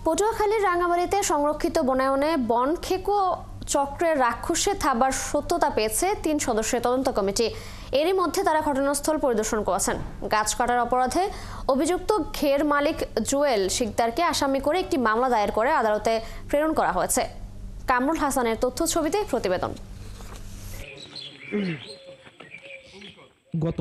পটুয়াখালীর রাঙামাটিতে সংরক্ষিত বনায়নে বন খেকো চক্রের রাক্ষসে থাবার সত্যতা পেয়েছে ৩ সদস্যের তদন্ত কমিটি। এরই মধ্যে তারা ঘটনাস্থল পরিদর্শন করেছেন। গাছ কাটার অপরাধে অভিযুক্ত ঘের মালিক জুয়েল শিকদারকে আসামি করে একটি মামলা দায়ের করে আদালতে প্রেরণ করা হয়েছে। কামরুল হাসানের তথ্য ছবিতে প্রতিবেদন। গত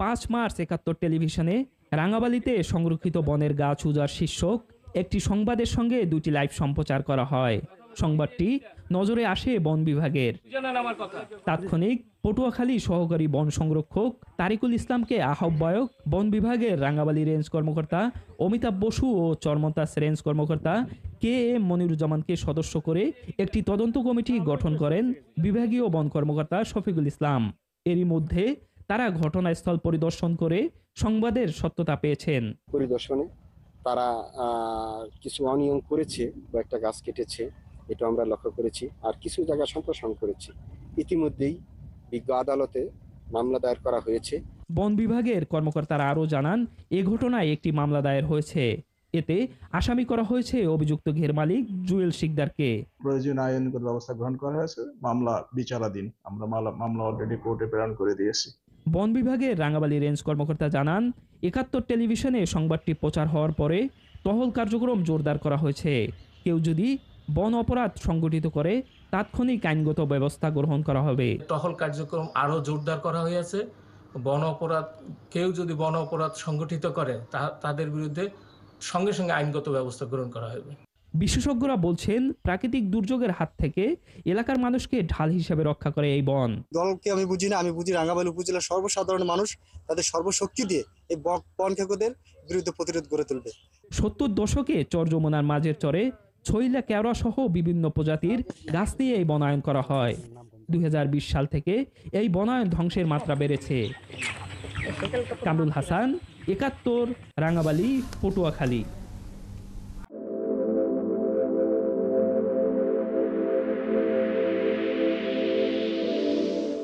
৫ মার্চ ৭১ টেলিভিশনে রাঙামাটিতে সংরক্ষিত বনের গাছ উজাড় শীর্ষক একটি সংবাদের সঙ্গে দুটি লাইভ সম্প্রচার করা হয়। সংবাদটি নজরে আসে বন বিভাগের। তাৎক্ষণিক পটুয়াখালী সহকারী বন সংরক্ষক তারিকুল ইসলামকে আহ্বায়ক, বন বিভাগের রাঙামাটি রেঞ্জ কর্মকর্তা অমিতাভ বসু ও চরমন্তাস রেঞ্জ কর্মকর্তা KM মনিরুজ্জামানকে সদস্য করে একটি তদন্ত কমিটি গঠন করেন বিভাগীয় বন কর্মকর্তা শফিকুল ইসলাম। এরই মধ্যে তারা ঘটনাস্থল পরিদর্শন করে সংবাদের সত্যতা পেয়েছেন। পরিদর্শনে তারা কিছু অনিয়ম করেছে, কয়েকটা গাছ কেটেছে, এটা আমরা লক্ষ্য করেছি, আর কিছু জায়গা সম্প্রসারণ করেছি। ইতিমধ্যেই বিজ্ঞ আদালতে মামলা দায়ের করা হয়েছে। বন বিভাগের কর্মকর্তারা আরও জানান, এ ঘটনায় একটি মামলা দায়ের হয়েছে। এতে আসামি করা হয়েছে অভিযুক্ত ঘের মালিক জুয়েল শিকদারকে। প্রয়োজনীয় আইনগত ব্যবস্থা গ্রহণ করা হয়েছে। মামলা বিচারাধীন। আমরা মামলা অলরেডি কোর্টে প্রেরণ করে দিয়েছি। বন বিভাগের রাঙামাটি রেঞ্জ কর্মকর্তা জানান, ৭১ টেলিভিশনে সংবাদটি প্রচার হওয়ার পরে টহল কার্যক্রম জোরদার করা হয়েছে। কেউ যদি বন অপরাধ সংগঠিত করে তাৎক্ষণিক আইনগত ব্যবস্থা গ্রহণ করা হবে। টহল কার্যক্রম আরো জোরদার করা হয়েছে। কেউ যদি বন অপরাধ সংগঠিত করে তাদের বিরুদ্ধে সঙ্গে সঙ্গে আইনগত ব্যবস্থা গ্রহণ করা হবে। বিশেষজ্ঞরা বলছেন, প্রাকৃতিক দুর্যোগের হাত থেকে এলাকার মানুষকে ঢাল হিসেবে রক্ষা করে এই বন। দলকে আমি বুঝি না, আমি বুঝি রাঙামাটি উপজেলার সর্বসাধারণ মানুষ তাদের সর্বশক্তি দিয়ে এই বন খেকোদের বিরুদ্ধে প্রতিরোধ গড়ে তুলবে। ৭০ দশকে চর যমুনার মাঝের চরে ছইলা, কেওড়া সহ বিভিন্ন প্রজাতির গাছ দিয়ে এই বনায়ন করা হয়। ২০২০ সাল থেকে এই বনায়ন ধ্বংসের মাত্রা বেড়েছে। কামরুল হাসান, ৭১, রাঙামাটি, পটুয়াখালী।